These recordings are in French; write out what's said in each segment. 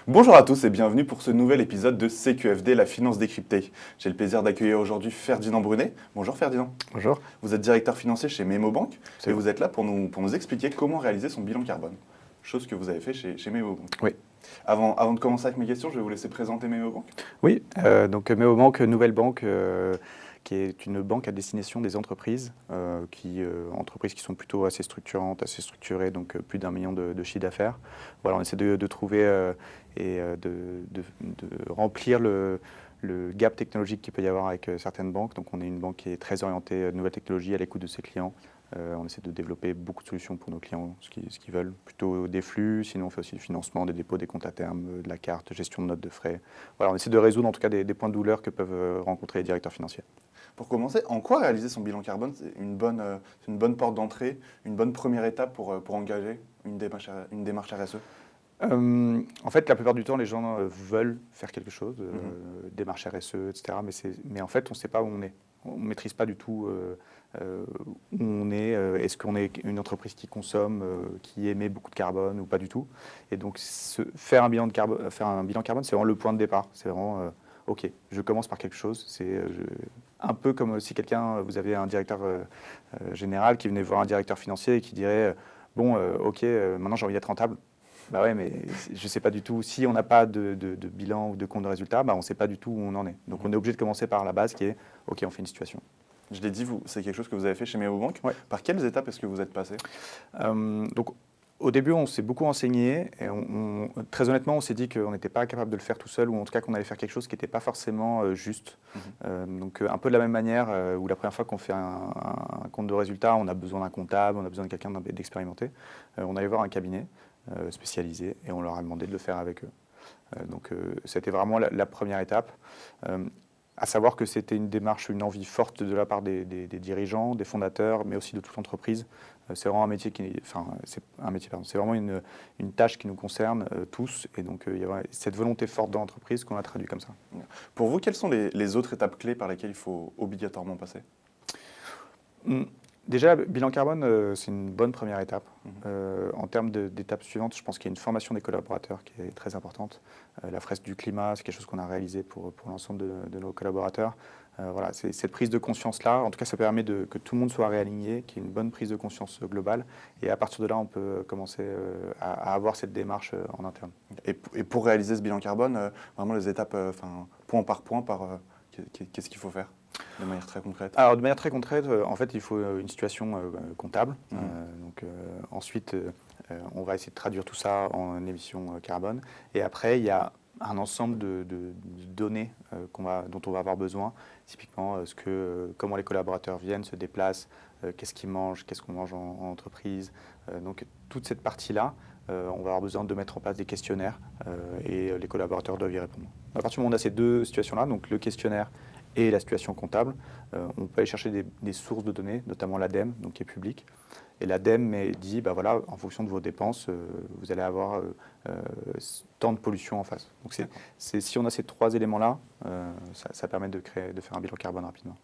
Bonjour à tous et bienvenue pour ce nouvel épisode de CQFD, la finance décryptée. J'ai le plaisir d'accueillir aujourd'hui Ferdinand Brunet. Bonjour Ferdinand. Bonjour. Vous êtes directeur financier chez Memo Bank C'est et bon. vous êtes là pour nous expliquer comment réaliser son bilan carbone. Chose que vous avez fait chez Memo Bank. Oui. Avant de commencer avec mes questions, je vais vous laisser présenter Memo Bank. Oui, donc Memo Bank, nouvelle banque, qui est une banque à destination des entreprises, entreprises qui sont plutôt assez structurantes, assez structurées, donc plus d'1 million de chiffre d'affaires. Voilà, on essaie de trouver de remplir le gap technologique qu'il peut y avoir avec certaines banques. Donc on est une banque qui est très orientée nouvelles technologies, à l'écoute de ses clients. On essaie de développer beaucoup de solutions pour nos clients, ce qu'ils veulent. Plutôt des flux, sinon on fait aussi du financement, des dépôts, des comptes à terme, de la carte, gestion de notes de frais. Voilà, on essaie de résoudre en tout cas des points de douleur que peuvent rencontrer les directeurs financiers. Pour commencer, en quoi réaliser son bilan carbone, c'est une bonne porte d'entrée, une bonne première étape pour engager une démarche RSE? En fait, la plupart du temps, les gens veulent faire quelque chose, démarche RSE, etc. Mais en fait, on ne sait pas où on est. On ne maîtrise pas du tout où on est. Est-ce qu'on est une entreprise qui consomme, qui émet beaucoup de carbone ou pas du tout? Et donc, faire un bilan carbone, c'est vraiment le point de départ. C'est vraiment, OK, je commence par quelque chose. C'est un peu comme si vous avez un directeur général qui venait voir un directeur financier et qui dirait, bon, OK, maintenant j'ai envie d'être rentable. Bah ouais, mais je ne sais pas du tout. Si on n'a pas de bilan ou de compte de résultat, bah on ne sait pas du tout où on en est. Donc on est obligé de commencer par la base qui est, OK, on fait une situation. Je l'ai dit, c'est quelque chose que vous avez fait chez Memo Bank. Ouais. Par quelles étapes est-ce que vous êtes passé? Donc au début, on s'est beaucoup renseigné. Et très honnêtement, on s'est dit qu'on n'était pas capable de le faire tout seul, ou en tout cas qu'on allait faire quelque chose qui n'était pas forcément juste. Donc un peu de la même manière où la première fois qu'on fait un compte de résultat, on a besoin d'un comptable, on a besoin de quelqu'un d'expérimenté. On allait voir un cabinet spécialisés et on leur a demandé de le faire avec eux. Donc c'était vraiment la première étape. À savoir que c'était une démarche, une envie forte de la part des dirigeants, des fondateurs, mais aussi de toute l'entreprise. C'est vraiment un métier c'est vraiment une tâche qui nous concerne tous. Et donc il y a cette volonté forte de l'entreprise qu'on a traduit comme ça. Pour vous, quelles sont les autres étapes clés par lesquelles il faut obligatoirement passer? Déjà, bilan carbone, c'est une bonne première étape. En termes d'étapes suivantes, je pense qu'il y a une formation des collaborateurs qui est très importante. La fresque du climat, c'est quelque chose qu'on a réalisé pour l'ensemble de nos collaborateurs. Voilà, c'est cette prise de conscience-là. En tout cas, ça permet que tout le monde soit réaligné, qu'il y ait une bonne prise de conscience globale. Et à partir de là, on peut commencer à avoir cette démarche en interne. Et pour réaliser ce bilan carbone, vraiment les étapes, point par point, qu'est-ce qu'il faut faire de manière très concrète? Alors, de manière très concrète, en fait, il faut une situation comptable. Ensuite, on va essayer de traduire tout ça en émissions carbone. Et après, il y a un ensemble de données dont on va avoir besoin. Typiquement, comment les collaborateurs viennent, se déplacent, qu'est-ce qu'ils mangent, qu'est-ce qu'on mange en entreprise. Donc, toute cette partie-là, on va avoir besoin de mettre en place des questionnaires et les collaborateurs doivent y répondre. À partir du moment où on a ces deux situations-là, donc le questionnaire et la situation comptable, on peut aller chercher des sources de données, notamment l'ADEME, donc qui est publique. Et l'ADEME dit, bah voilà, en fonction de vos dépenses, vous allez avoir tant de pollution en face. Donc si on a ces trois éléments-là, ça permet de faire un bilan carbone rapidement.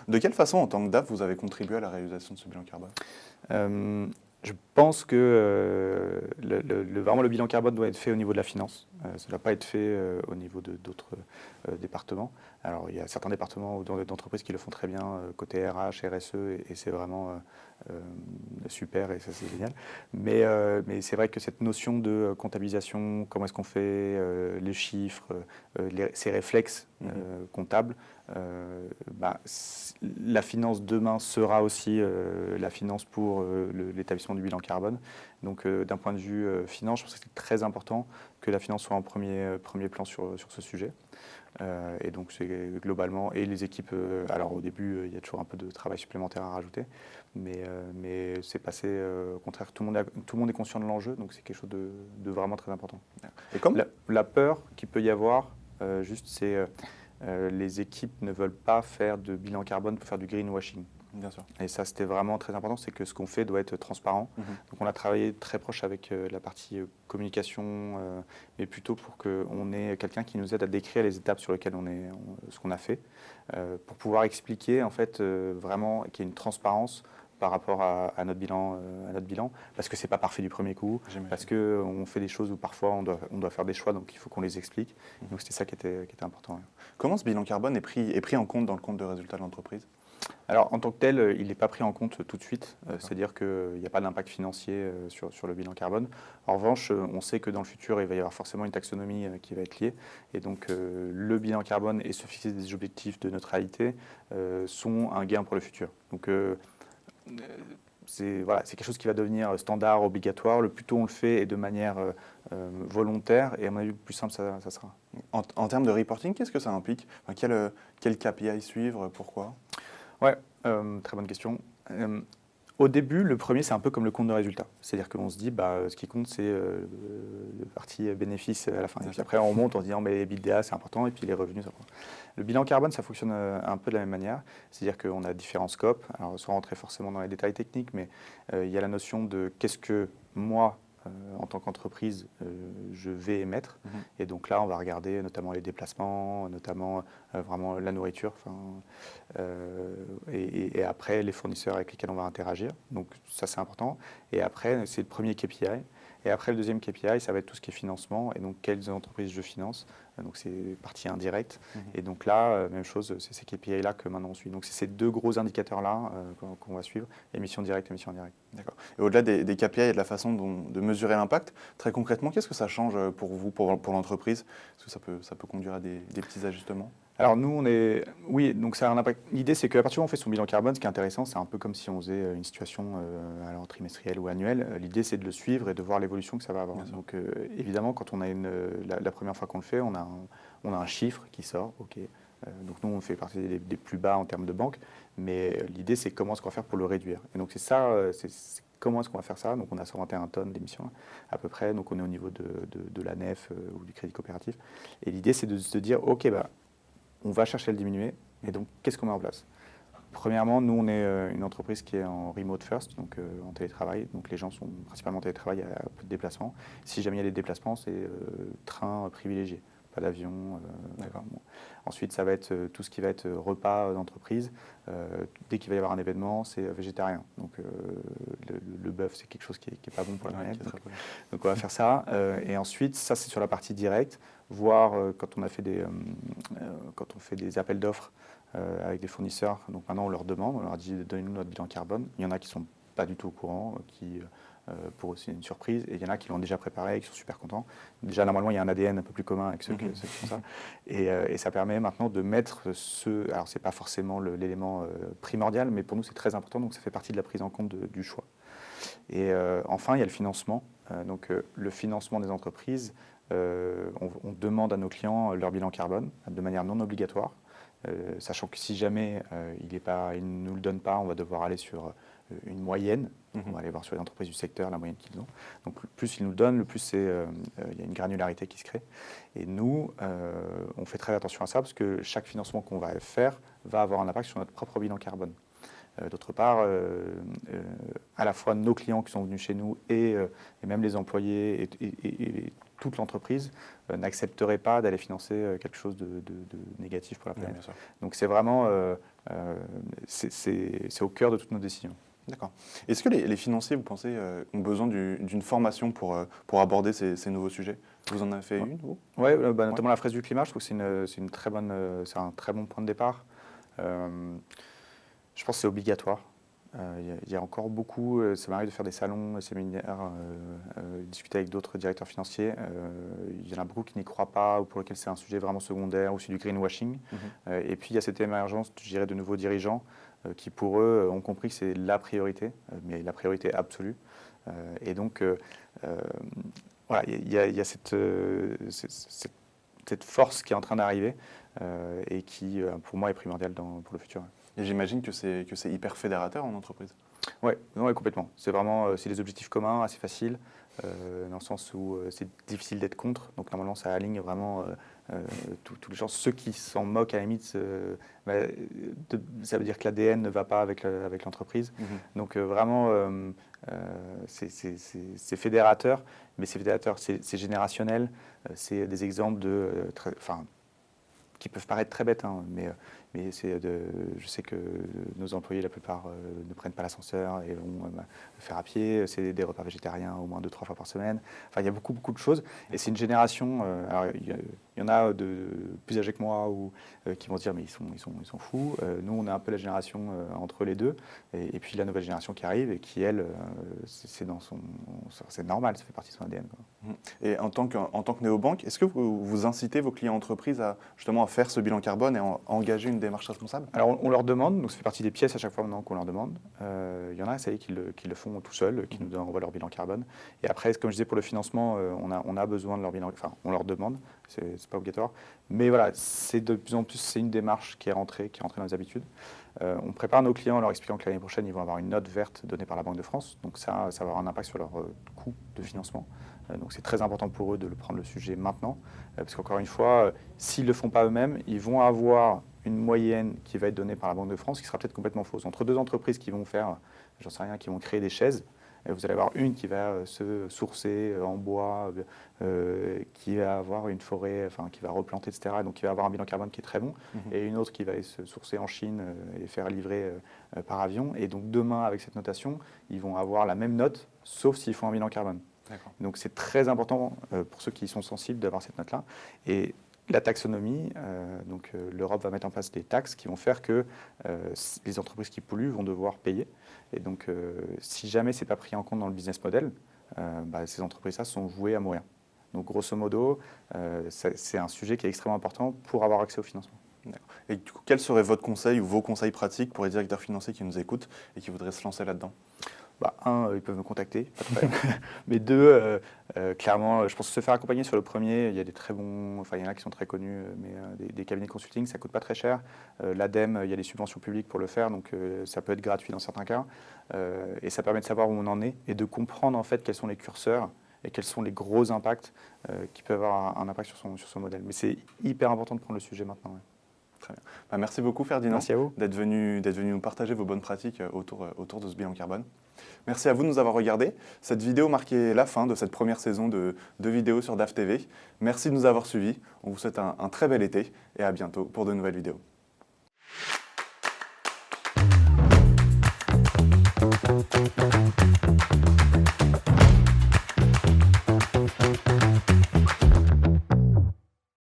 De quelle façon, en tant que DAF, vous avez contribué à la réalisation de ce bilan carbone? Je pense que vraiment le bilan carbone doit être fait au niveau de la finance. Ça ne doit pas être fait au niveau d'autres départements. Alors, il y a certains départements d'entreprises qui le font très bien, côté RH, RSE, et c'est vraiment super, et ça c'est génial. Mais c'est vrai que cette notion de comptabilisation, comment est-ce qu'on fait les chiffres, ces réflexes comptables, la finance demain sera aussi la finance pour l'établissement du bilan carbone. Donc d'un point de vue finance, je pense que c'est très important que la finance soit en premier plan sur ce sujet. Et donc c'est globalement, et les équipes, alors au début il y a toujours un peu de travail supplémentaire à rajouter, mais c'est passé, au contraire, tout le monde est conscient de l'enjeu, donc c'est quelque chose de vraiment très important. Et comme la peur qu'il peut y avoir, c'est les équipes ne veulent pas faire de bilan carbone pour faire du greenwashing. Bien sûr. Et ça, c'était vraiment très important, c'est que ce qu'on fait doit être transparent. Donc on a travaillé très proche avec la partie communication, mais plutôt pour qu'on ait quelqu'un qui nous aide à décrire les étapes sur lesquelles ce qu'on a fait, pour pouvoir expliquer en fait vraiment qu'il y ait une transparence par rapport à notre bilan, parce que c'est pas parfait du premier coup, parce qu'on fait des choses où parfois on doit faire des choix, donc il faut qu'on les explique. Donc c'était ça qui était important. Ouais. Comment ce bilan carbone est pris en compte dans le compte de résultat de l'entreprise? Alors, en tant que tel, il n'est pas pris en compte tout de suite, c'est-à-dire qu'il n'y a pas d'impact financier sur le bilan carbone. En revanche, on sait que dans le futur, il va y avoir forcément une taxonomie qui va être liée. Et donc, le bilan carbone et se fixer des objectifs de neutralité sont un gain pour le futur. Donc, c'est quelque chose qui va devenir standard, obligatoire. Le plus tôt on le fait et de manière volontaire, et à mon avis, le plus simple ça sera. En termes de reporting, qu'est-ce que ça implique? Quel KPI suivre? Pourquoi? Ouais, très bonne question. Au début, le premier, c'est un peu comme le compte de résultat. C'est-à-dire qu'on se dit, ce qui compte, c'est le parti bénéfice à la fin. Et puis après, on remonte en se disant, mais EBITDA, c'est important, et puis les revenus, ça compte. Le bilan carbone, ça fonctionne un peu de la même manière. C'est-à-dire qu'on a différents scopes. Alors, sans rentrer forcément dans les détails techniques, mais il y a la notion de qu'est-ce que moi, en tant qu'entreprise, je vais émettre. Et donc là, on va regarder notamment les déplacements, notamment vraiment la nourriture, et après les fournisseurs avec lesquels on va interagir. Donc ça, c'est important. Et après, c'est le premier KPI. Et après, le deuxième KPI, ça va être tout ce qui est financement. Et donc, quelles entreprises je finance. Donc, c'est partie indirecte. Et donc là, même chose, c'est ces KPI-là que maintenant on suit. Donc, c'est ces deux gros indicateurs-là qu'on va suivre, émission directe, émission indirecte. D'accord. Et au-delà des KPI et de la façon de mesurer l'impact, très concrètement, qu'est-ce que ça change pour vous, pour l'entreprise? Est-ce que ça peut conduire à des petits ajustements? Alors nous, oui, donc ça a un impact. L'idée, c'est qu'à partir du moment où on fait son bilan carbone, ce qui est intéressant, c'est un peu comme si on faisait une situation alors trimestrielle ou annuelle. L'idée, c'est de le suivre et de voir l'évolution que ça va avoir. Donc évidemment, quand on a la première fois qu'on le fait, on a un chiffre qui sort. Ok. Donc nous, on fait partie des plus bas en termes de banque, mais l'idée, c'est comment est-ce qu'on va faire pour le réduire. Et donc c'est ça, comment est-ce qu'on va faire ça. Donc on a 121 tonnes d'émissions à peu près. Donc on est au niveau de la nef ou du crédit coopératif. Et l'idée, c'est de se dire, ok, on va chercher à le diminuer. Et donc, qu'est-ce qu'on met en place? Premièrement, nous, on est une entreprise qui est en remote first, donc en télétravail. Donc, les gens sont principalement en télétravail, il y a peu de déplacements. Si jamais il y a des déplacements, c'est train privilégié, pas d'avion. Bon. Ensuite, ça va être tout ce qui va être repas d'entreprise. Dès qu'il va y avoir un événement, c'est végétarien. Donc, le bœuf, c'est quelque chose qui n'est pas bon pour la planète. Donc, on va faire ça. Et ensuite, ça, c'est sur la partie directe. Voir quand on fait des appels d'offres avec des fournisseurs. Donc maintenant, on leur demande, on leur dit donnez-nous notre bilan carbone. Il y en a qui ne sont pas du tout au courant, qui pour eux c'est une surprise, et il y en a qui l'ont déjà préparé et qui sont super contents. Déjà, normalement, il y a un ADN un peu plus commun avec ceux qui font ça. Et ça permet maintenant de mettre alors c'est pas forcément l'élément primordial, mais pour nous c'est très important, donc ça fait partie de la prise en compte du choix. Et enfin, il y a le financement. Donc le financement des entreprises, on demande à nos clients leur bilan carbone de manière non obligatoire, sachant que si jamais ils ne nous le donnent pas, on va devoir aller sur une moyenne. On va aller voir sur les entreprises du secteur la moyenne qu'ils ont. Donc plus ils nous le donnent, le plus il y a une granularité qui se crée. Et nous, on fait très attention à ça parce que chaque financement qu'on va faire va avoir un impact sur notre propre bilan carbone. D'autre part, à la fois nos clients qui sont venus chez nous et même les employés et toute l'entreprise n'accepterait pas d'aller financer quelque chose de négatif pour la planète. Oui, donc c'est vraiment c'est au cœur de toutes nos décisions. D'accord. Est-ce que les financiers, vous pensez, ont besoin d'une formation pour aborder ces nouveaux sujets? Vous en avez fait une, vous? Oui, notamment la fraise du climat, je trouve que c'est un très bon point de départ. Je pense que c'est obligatoire. Il y a encore beaucoup, ça m'arrive de faire des salons, des séminaires, discuter avec d'autres directeurs financiers. Il y en a beaucoup qui n'y croient pas ou pour lesquels c'est un sujet vraiment secondaire ou c'est du greenwashing. Et puis il y a cette émergence, je dirais, de nouveaux dirigeants qui pour eux ont compris que c'est la priorité, mais la priorité absolue. Et donc voilà, il y a cette force qui est en train d'arriver et qui pour moi est primordiale pour le futur. Et j'imagine que c'est hyper fédérateur en entreprise. Oui, complètement. C'est vraiment c'est des objectifs communs, assez faciles, dans le sens où c'est difficile d'être contre. Donc normalement, ça aligne vraiment tous les gens, ceux qui s'en moquent à la limite, ça veut dire que l'ADN ne va pas avec l'entreprise. Donc vraiment, c'est fédérateur, mais c'est fédérateur, c'est générationnel, c'est des exemples qui peuvent paraître très bêtes, hein, mais je sais que nos employés, la plupart, ne prennent pas l'ascenseur et vont faire à pied. C'est des repas végétariens au moins 2-3 fois par semaine. Enfin, il y a beaucoup de choses. Et c'est une génération, alors, il y en a de plus âgés que moi qui vont se dire mais ils sont fous. Nous, on est un peu la génération entre les deux. Et puis la nouvelle génération qui arrive et qui, elle, c'est normal, ça fait partie de son ADN, quoi. Et en tant que néobanque, est-ce que vous incitez vos clients entreprises justement à faire ce bilan carbone et à engager une démarche responsable? Alors on leur demande, donc ça fait partie des pièces à chaque fois maintenant qu'on leur demande. Il y en a, ça y est, qui le font tout seuls, qui nous envoient leur bilan carbone. Et après, comme je disais, pour le financement, on a besoin de leur bilan, enfin on leur demande, c'est pas obligatoire. Mais voilà, c'est de plus en plus, c'est une démarche qui est rentrée dans les habitudes. On prépare nos clients en leur expliquant que l'année prochaine, ils vont avoir une note verte donnée par la Banque de France. Donc ça va avoir un impact sur leur coût de financement. Donc c'est très important pour eux de prendre le sujet maintenant. Parce qu'encore une fois, s'ils ne le font pas eux-mêmes, ils vont avoir une moyenne qui va être donnée par la Banque de France qui sera peut-être complètement fausse. Entre deux entreprises qui vont faire, j'en sais rien, qui vont créer des chaises, vous allez avoir une qui va se sourcer en bois, qui va avoir une forêt, enfin qui va replanter, etc. Donc qui va avoir un bilan carbone qui est très bon, et une autre qui va se sourcer en Chine et faire livrer par avion. Et donc demain, avec cette notation, ils vont avoir la même note, sauf s'ils font un bilan carbone. Donc c'est très important pour ceux qui sont sensibles d'avoir cette note-là. Et la taxonomie, l'Europe va mettre en place des taxes qui vont faire que les entreprises qui polluent vont devoir payer. Et donc, si jamais ce n'est pas pris en compte dans le business model, ces entreprises-là sont vouées à mourir. Donc, grosso modo, c'est un sujet qui est extrêmement important pour avoir accès au financement. Et du coup, quel serait votre conseil ou vos conseils pratiques pour les directeurs financiers qui nous écoutent et qui voudraient se lancer là-dedans? Un, ils peuvent me contacter, pas de problème. Mais deux, clairement, je pense se faire accompagner sur le premier. Il y a des très bons, enfin il y en a qui sont très connus, mais des cabinets de consulting, ça coûte pas très cher. L'ADEME, il y a des subventions publiques pour le faire, donc ça peut être gratuit dans certains cas. Et ça permet de savoir où on en est et de comprendre en fait quels sont les curseurs et quels sont les gros impacts qui peuvent avoir un impact sur son modèle. Mais c'est hyper important de prendre le sujet maintenant. Ouais. Très bien. Merci beaucoup Ferdinand. Merci à vous. D'être venu nous partager vos bonnes pratiques autour de ce bilan carbone. Merci à vous de nous avoir regardés. Cette vidéo marquait la fin de cette première saison de vidéos sur DAF TV. Merci de nous avoir suivis. On vous souhaite un très bel été et à bientôt pour de nouvelles vidéos.